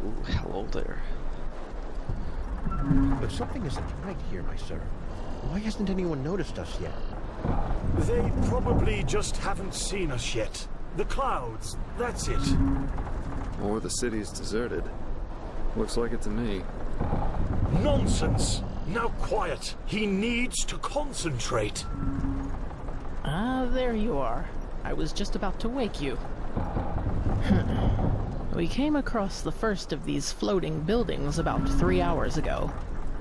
Ooh, hello there. But something isn't right here, my sir. Why hasn't anyone noticed us yet? They probably just haven't seen us yet. The clouds, that's it. Or the city's deserted. Looks like it to me. Nonsense! Now quiet. He needs to concentrate. Ah, there you are. I was just about to wake you. We came across the first of these floating buildings about 3 hours ago.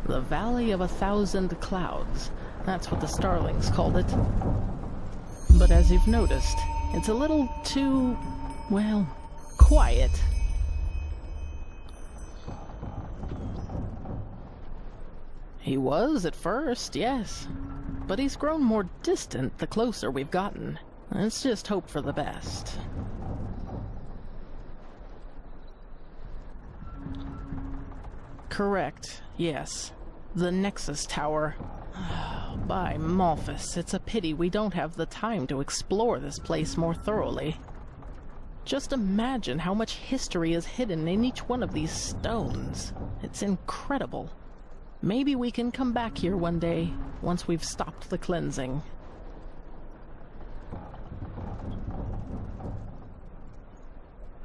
The Valley of 1,000 Clouds. That's what the Starlings called it. But as you've noticed, it's a little too, well, quiet. He was at first, yes. But he's grown more distant the closer we've gotten. Let's just hope for the best. Correct, yes. The Nexus Tower. By Malphus, it's a pity we don't have the time to explore this place more thoroughly. Just imagine how much history is hidden in each one of these stones. It's incredible. Maybe we can come back here one day, once we've stopped the cleansing.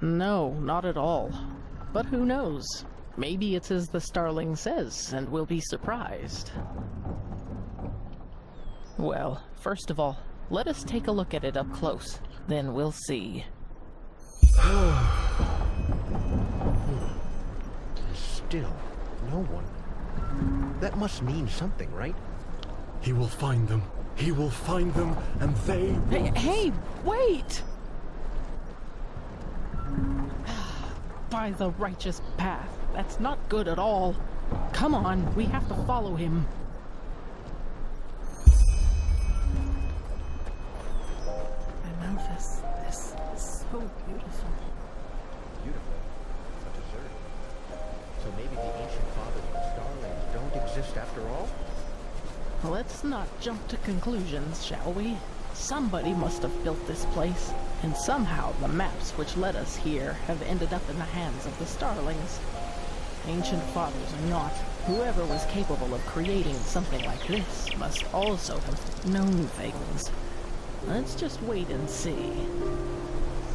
No, not at all. But who knows? Maybe it's as the Starling says, and we'll be surprised. Well, first of all, let us take a look at it up close. Then we'll see. Still, no one. That must mean something, right? He will find them. He will find them, and they will... Hey, wait! By the righteous path. That's not good at all. Come on, we have to follow him. Amorphous, this is so beautiful. Beautiful, but deserted. So maybe the ancient fathers of the Starlings don't exist after all? Let's not jump to conclusions, shall we? Somebody must have built this place, and somehow the maps which led us here have ended up in the hands of the Starlings. Ancient fathers or not, whoever was capable of creating something like this must also have known things. Let's just wait and see.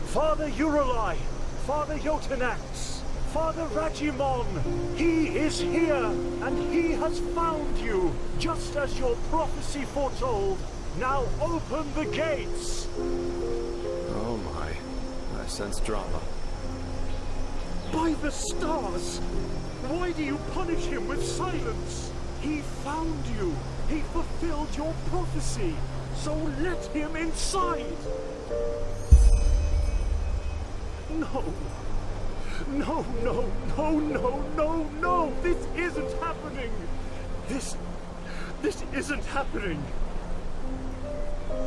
Father Eurolai! Father Jotanax! Father Ragimon! He is here, and he has found you, just as your prophecy foretold. Now open the gates! Oh my. I sense drama. By the stars! Why do you punish him with silence? He found you. He fulfilled your prophecy. So let him inside. No. No, no, no, no, no, no! This isn't happening! This isn't happening!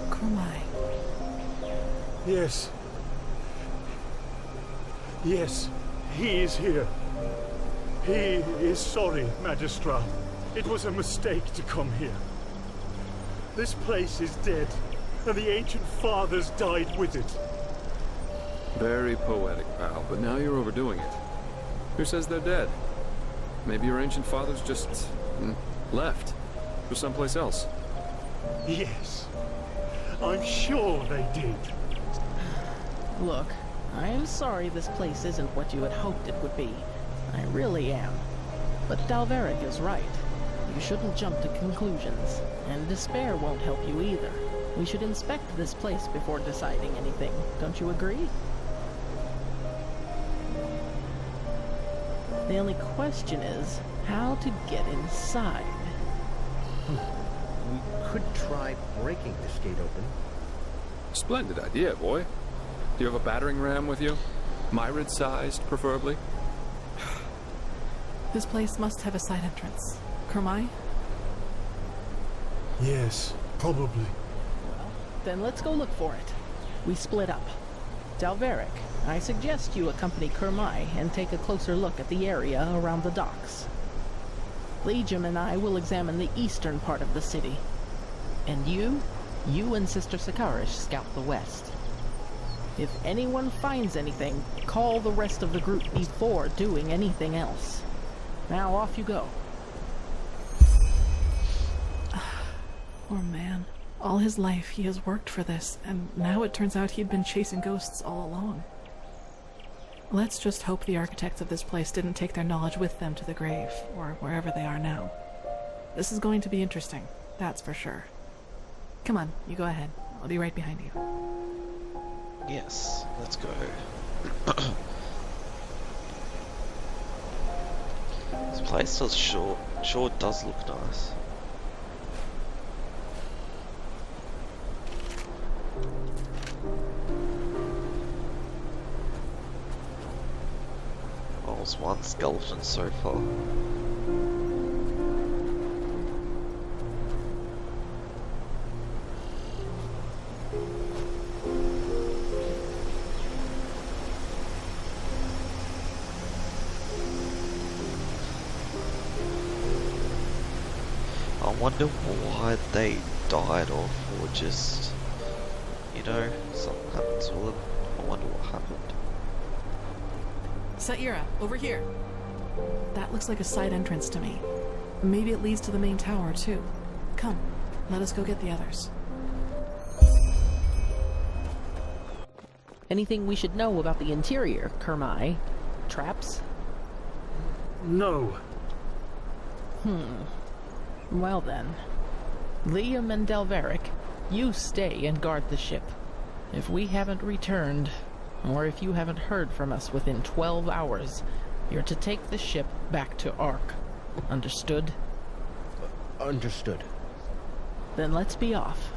Kumai. Yes. Yes, he is here. He is sorry, Magistra. It was a mistake to come here. This place is dead, and the ancient fathers died with it. Very poetic, pal, but now you're overdoing it. Who says they're dead? Maybe your ancient fathers just... left. For someplace else. Yes. I'm sure they did. Look, I am sorry this place isn't what you had hoped it would be. I really am. But Dalveric is right. You shouldn't jump to conclusions, and despair won't help you either. We should inspect this place before deciding anything, don't you agree? The only question is, how to get inside. We could try breaking this gate open. Splendid idea, boy. Do you have a battering ram with you? Myrid-sized, preferably? This place must have a side entrance. Kurmai? Yes, probably. Well, then let's go look for it. We split up. Dalveric, I suggest you accompany Kurmai and take a closer look at the area around the docks. Legion and I will examine the eastern part of the city. And you and Sister Sakarish scout the west. If anyone finds anything, call the rest of the group before doing anything else. Now off you go. Poor man. All his life he has worked for this, and now it turns out he'd been chasing ghosts all along. Let's just hope the architects of this place didn't take their knowledge with them to the grave, or wherever they are now. This is going to be interesting, that's for sure. Come on, you go ahead. I'll be right behind you. Yes, let's go. This place does sure does look nice. Oh, it's one skeleton so far. I wonder why they died off, or just, you know, something happens to them. I wonder what happened. Saira, over here. That looks like a side entrance to me. Maybe it leads to the main tower, too. Come, let us go get the others. Anything we should know about the interior, Kermai? Traps? No. Well then. Liam and Delveric, you stay and guard the ship. If we haven't returned, or if you haven't heard from us within 12 hours, you're to take the ship back to Ark. Understood? Understood. Then let's be off.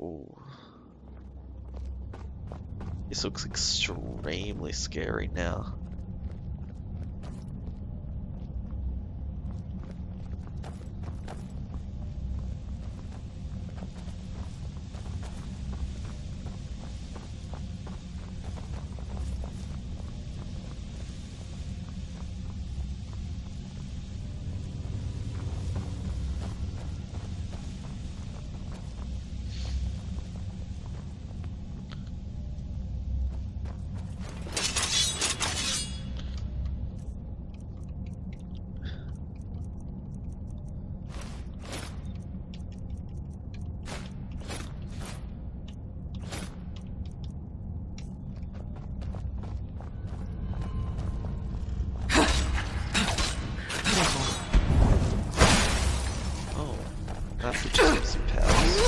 Ooh. This looks extremely scary now. That's the just some powers.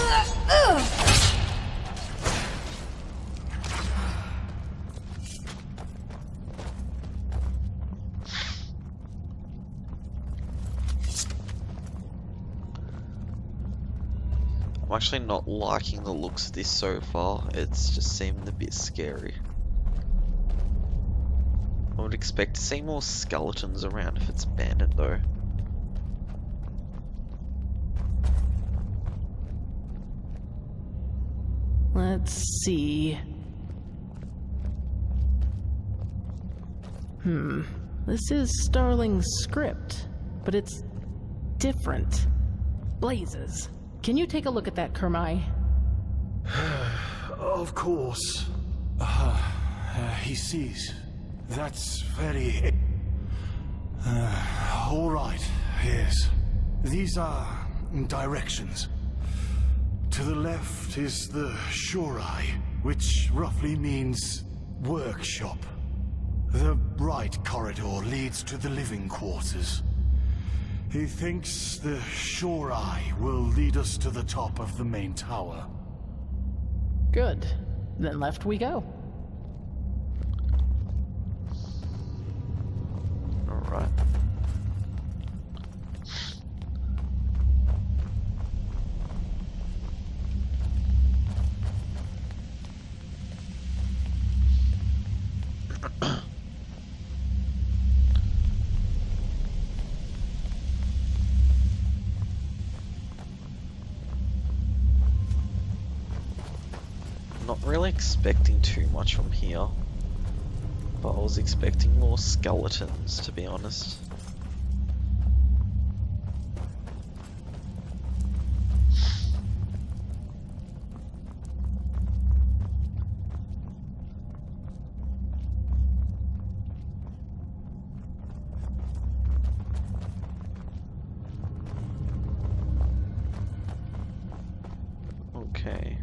I'm actually not liking the looks of this so far. It's just seeming a bit scary. I would expect to see more skeletons around if it's abandoned though. Let's see. This is Starling's script, but it's different. Blazes. Can you take a look at that, Kermai? Of course. He sees. That's very... all right, yes. These are directions. To the left is the Shorai, which roughly means workshop. The right corridor leads to the living quarters. He thinks the Shorai will lead us to the top of the main tower. Good. Then left we go. Alright. Not really expecting too much from here. But I was expecting more skeletons, to be honest. Okay.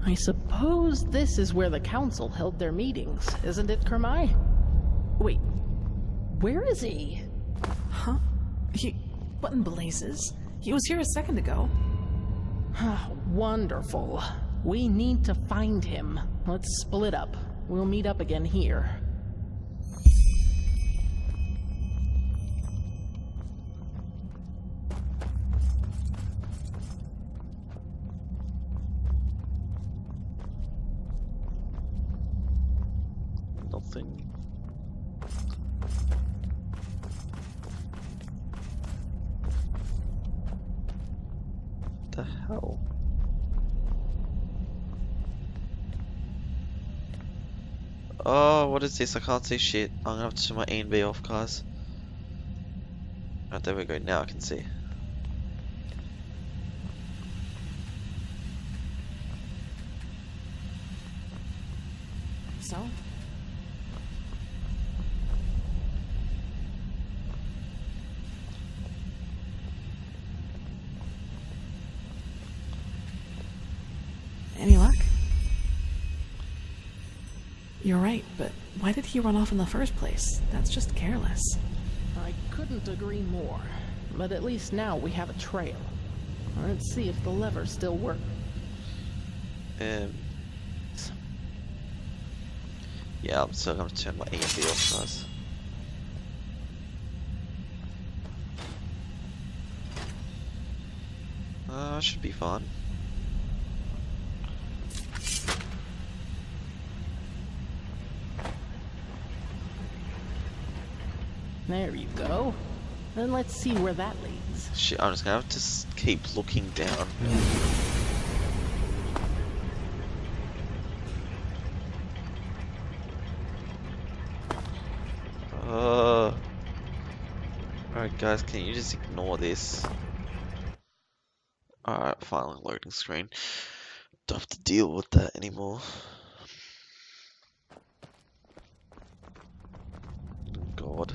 I suppose this is where the council held their meetings, isn't it, Kermai? Wait, where is he? Huh? What in blazes? He was here a second ago. Wonderful. We need to find him. Let's split up. We'll meet up again here. Nothing. The hell? Oh, what is this? I can't see shit. I'm gonna have to turn my A and B off, guys. Oh, there we go. Now I can see. So? Any luck? You're right, but why did he run off in the first place? That's just careless. I couldn't agree more. But at least now we have a trail. Let's see if the levers still work. Yeah, I'm still gonna turn my A and B off, guys. Should be fine. There you go. Then let's see where that leads. Shit, I'm just gonna have to keep looking down. Alright guys, can you just ignore this? Alright, finally loading screen. Don't have to deal with that anymore. God.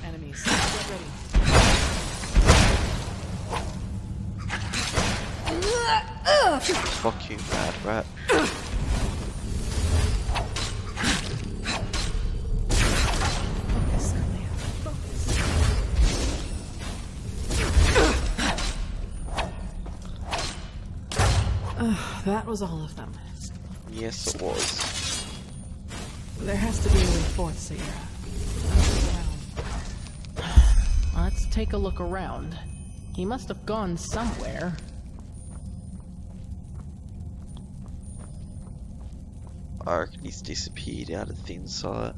Enemies, get ready. Fuck you, mad rat. Focus, Clea. Focus. That was all of them. Yes, it was. There has to be a way forth, Sierra. Let's take a look around. He must have gone somewhere. I reckon he's disappeared out of thin sight.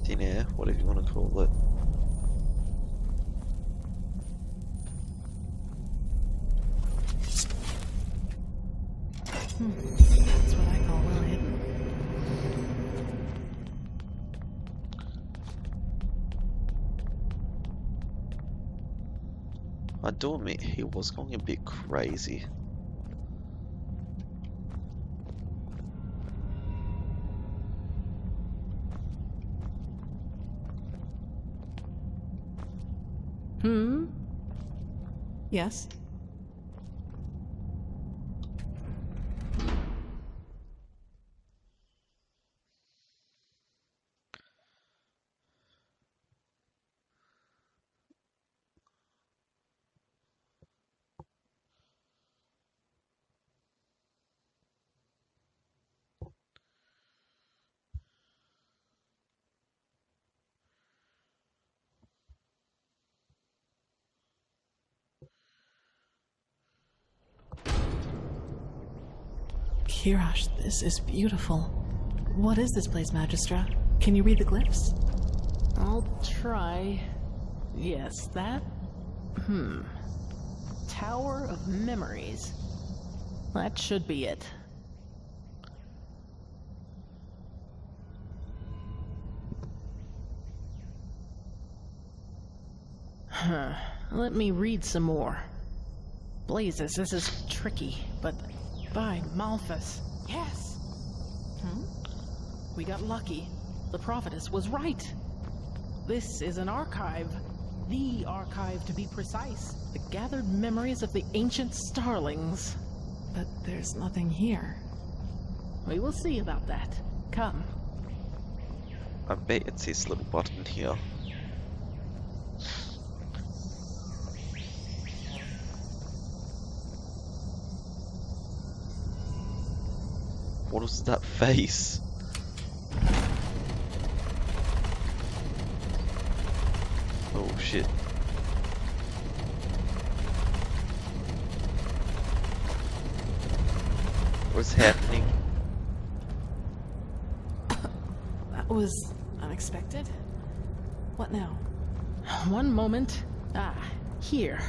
Thin air, whatever you want to call it. That's what I call well hidden. I do admit he was going a bit crazy. Yes? Kirash, this is beautiful. What is this place, Magistra? Can you read the glyphs? I'll try. Yes, that? Tower of Memories. That should be it. Let me read some more. Blazes, this is tricky, but by Malthus. Yes! We got lucky. The prophetess was right. This is an archive. The archive, to be precise. The gathered memories of the ancient starlings. But there's nothing here. We will see about that. Come. I bet it's this little button here. What was that face? Oh shit. What's happening? That was unexpected. What now? One moment. Here.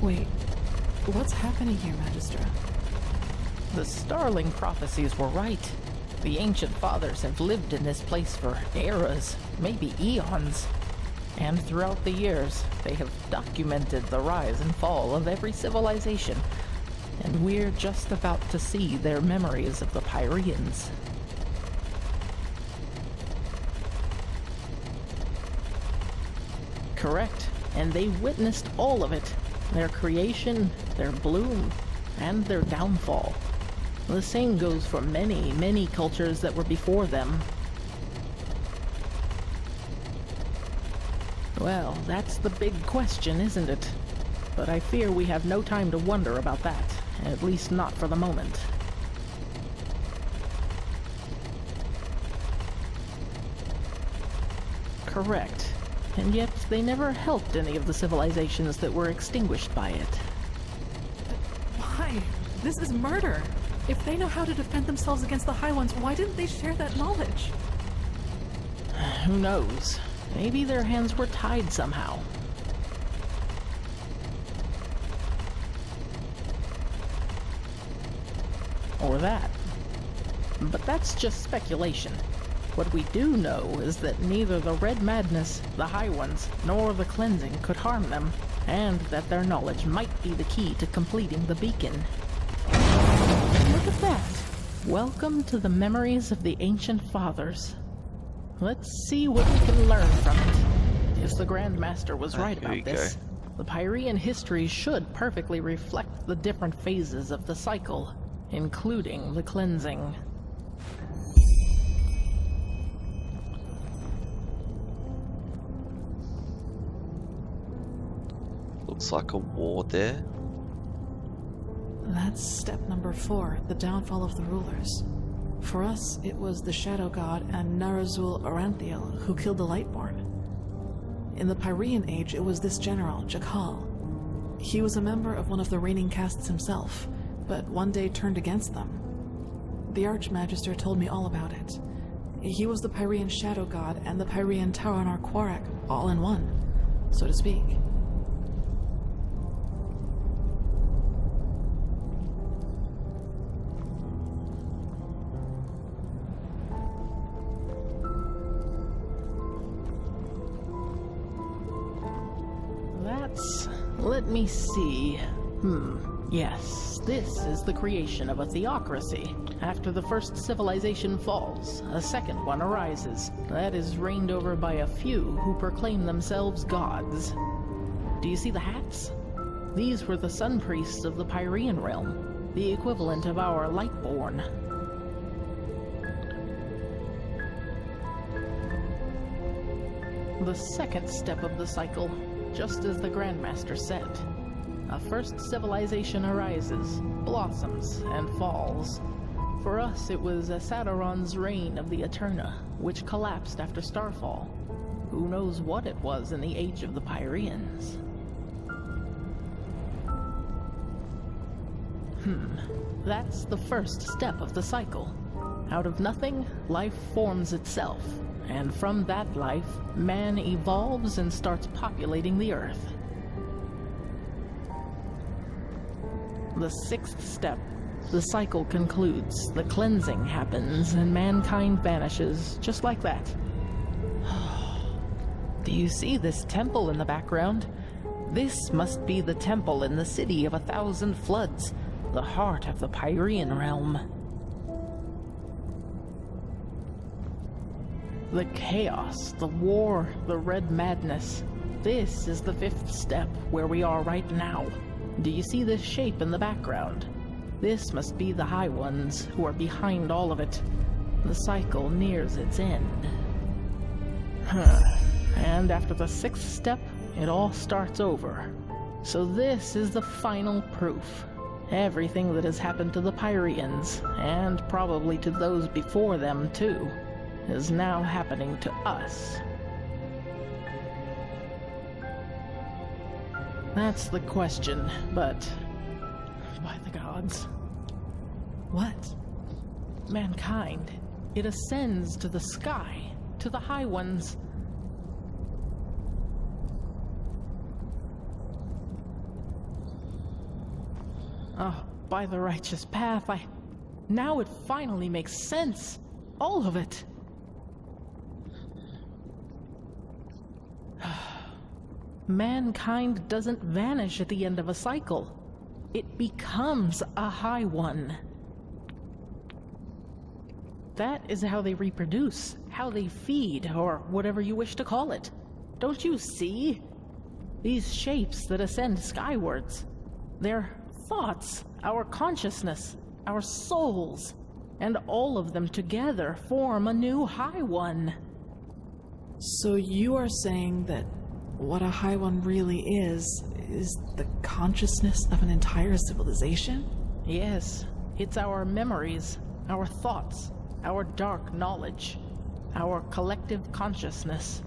Wait, what's happening here, Magistra? The starling prophecies were right. The ancient fathers have lived in this place for eras, maybe eons. And throughout the years, they have documented the rise and fall of every civilization. And we're just about to see their memories of the Pyreans. Correct, and they witnessed all of it. Their creation, their bloom, and their downfall. The same goes for many, many cultures that were before them. Well, that's the big question, isn't it? But I fear we have no time to wonder about that, at least not for the moment. Correct. And yet, they never helped any of the civilizations that were extinguished by it. Why? This is murder. If they know how to defend themselves against the High Ones, why didn't they share that knowledge? Who knows? Maybe their hands were tied somehow. Or that. But that's just speculation. What we do know is that neither the Red Madness, the High Ones, nor the Cleansing could harm them, and that their knowledge might be the key to completing the beacon. Look at that! Welcome to the memories of the ancient fathers. Let's see what we can learn from it. If the Grandmaster was right about this, the Pyrean history should perfectly reflect the different phases of the cycle, including the Cleansing. Looks like a war there. That's step number 4, the downfall of the rulers. For us, it was the Shadow God and Narazul Aranthiel who killed the Lightborn. In the Pyrean Age, it was this general, Jakal. He was a member of one of the reigning castes himself, but one day turned against them. The Archmagister told me all about it. He was the Pyrean Shadow God and the Pyrean Taranar Quarak, all in one, so to speak. Let me see. Yes, this is the creation of a theocracy. After the first civilization falls, a second one arises. That is reigned over by a few who proclaim themselves gods. Do you see the hats? These were the sun priests of the Pyrean realm, the equivalent of our Lightborn. The second step of the cycle, just as the Grandmaster said. A first civilization arises, blossoms, and falls. For us, it was Asadaron's reign of the Eterna, which collapsed after Starfall. Who knows what it was in the age of the Pyreans? That's the first step of the cycle. Out of nothing, life forms itself. And from that life, man evolves and starts populating the earth. The sixth step. The cycle concludes, the cleansing happens, and mankind vanishes, just like that. Do you see this temple in the background? This must be the temple in the city of 1,000 floods, the heart of the Pyrean realm. The chaos, the war, the red madness. This is the fifth step, where we are right now. Do you see this shape in the background? This must be the High Ones, who are behind all of it. The cycle nears its end. And after the sixth step, it all starts over. So this is the final proof. Everything that has happened to the Pyreans, and probably to those before them too, is now happening to us. That's the question, but by the gods. What? Mankind, it ascends to the sky, to the High Ones. Oh, by the righteous path, now it finally makes sense. All of it. Mankind doesn't vanish at the end of a cycle. It becomes a High One. That is how they reproduce, how they feed, or whatever you wish to call it. Don't you see? These shapes that ascend skywards. They're thoughts, our consciousness, our souls, and all of them together form a new High One. So you are saying that what a High One really is the consciousness of an entire civilization? Yes, it's our memories, our thoughts, our dark knowledge, our collective consciousness.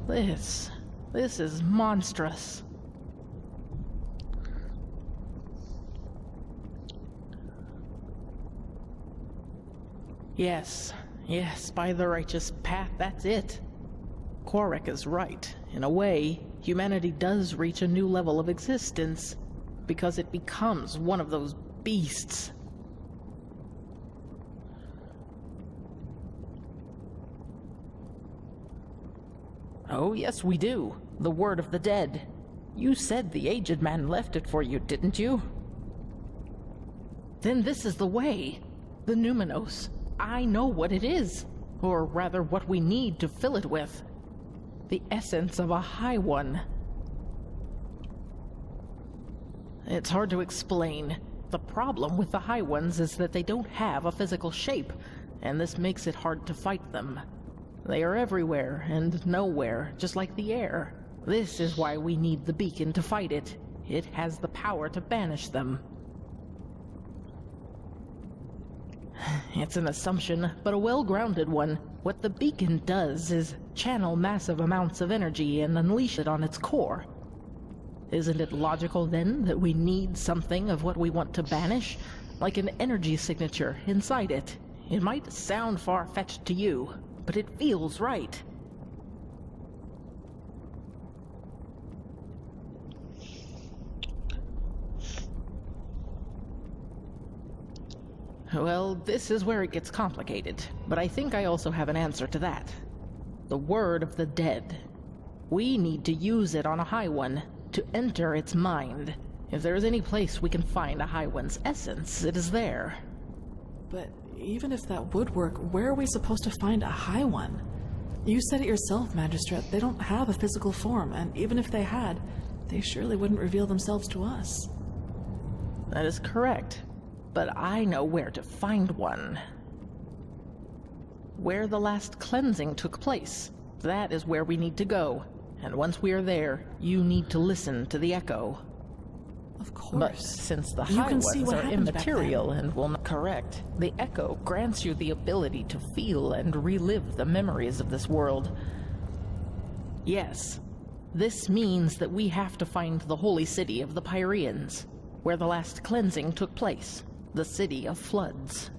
This is monstrous. Yes, by the righteous path, that's it. Korek is right. In a way, humanity does reach a new level of existence, because it becomes one of those beasts. Oh, yes, we do. The word of the dead. You said the aged man left it for you, didn't you? Then this is the way. The Numenos. I know what it is. Or rather, what we need to fill it with. The essence of a High One. It's hard to explain. The problem with the High Ones is that they don't have a physical shape, and this makes it hard to fight them. They are everywhere and nowhere, just like the air. This is why we need the beacon to fight it. It has the power to banish them. It's an assumption, but a well-grounded one. What the beacon does is channel massive amounts of energy and unleash it on its core. Isn't it logical, then, that we need something of what we want to banish? Like an energy signature inside it. It might sound far-fetched to you, but it feels right. Well, this is where it gets complicated, but I think I also have an answer to that. The word of the dead. We need to use it on a High One, to enter its mind. If there is any place we can find a High One's essence, it is there. But even if that would work, where are we supposed to find a High One? You said it yourself, Magistrate. They don't have a physical form, and even if they had, they surely wouldn't reveal themselves to us. That is correct. But I know where to find one. Where the last cleansing took place. That is where we need to go. And once we are there, you need to listen to the echo. Of course. But since the You High can see Ones what are happened back immaterial and will not correct, the echo grants you the ability to feel and relive the memories of this world. Yes, This means that we have to find the holy city of the Pyreans, where the last cleansing took place, the city of floods.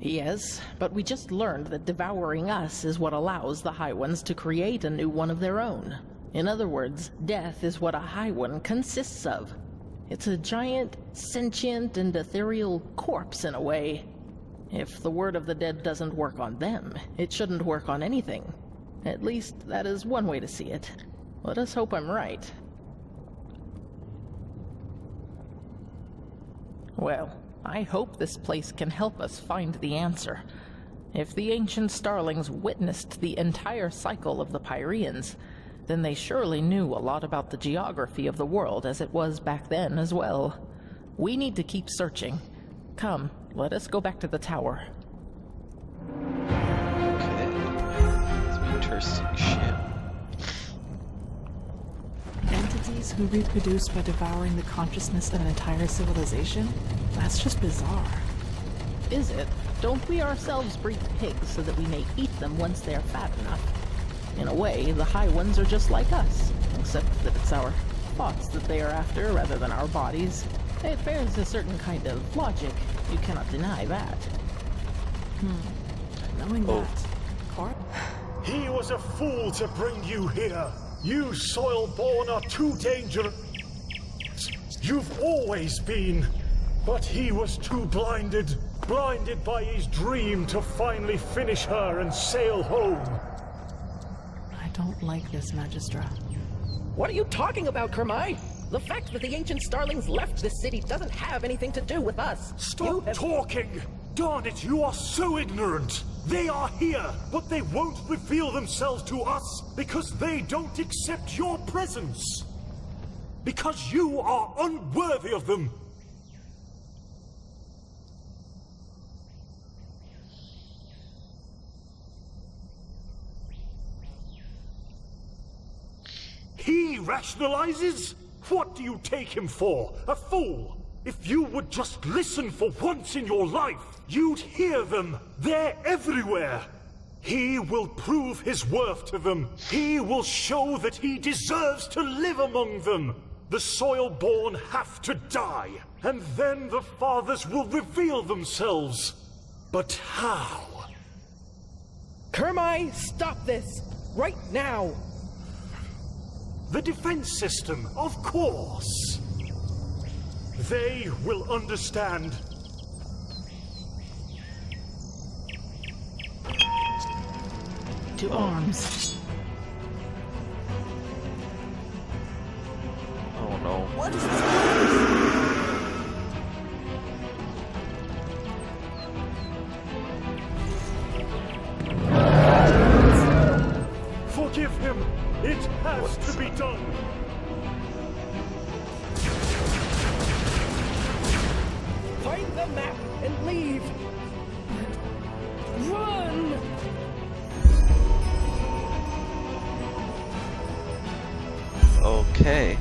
Yes, but we just learned that devouring us is what allows the High Ones to create a new one of their own. In other words, death is what a High One consists of. It's a giant, sentient, and ethereal corpse in a way. If the word of the dead doesn't work on them, it shouldn't work on anything. At least, that is one way to see it. Let us hope I'm right. Well, I hope this place can help us find the answer. If the ancient starlings witnessed the entire cycle of the Pyreans, then they surely knew a lot about the geography of the world as it was back then as well. We need to keep searching. Come, let us go back to the tower. Okay. Some interesting shit. Entities who reproduce by devouring the consciousness of an entire civilization? That's just bizarre. Is it? Don't we ourselves breed pigs so that we may eat them once they are fat enough? In a way, the High Ones are just like us, except that it's our thoughts that they are after rather than our bodies. It bears a certain kind of logic. You cannot deny that. Knowing that, Corp? He was a fool to bring you here. You soil-born are too dangerous. You've always been. But he was too blinded by his dream to finally finish her and sail home. I don't like this, Magistra. What are you talking about, Kermai? The fact that the ancient starlings left this city doesn't have anything to do with us. Stop talking! Darn it, you are so ignorant! They are here, but they won't reveal themselves to us because they don't accept your presence. Because you are unworthy of them. He rationalizes? What do you take him for? A fool? If you would just listen for once in your life, you'd hear them. They're everywhere. He will prove his worth to them. He will show that he deserves to live among them. The soil-born have to die, and then the fathers will reveal themselves. But how? Kermai, stop this! Right now! The defense system, of course. They will understand. To arms. Oh no. What is this? Forgive him. It has to be done. Find the map and leave! Run! Okay.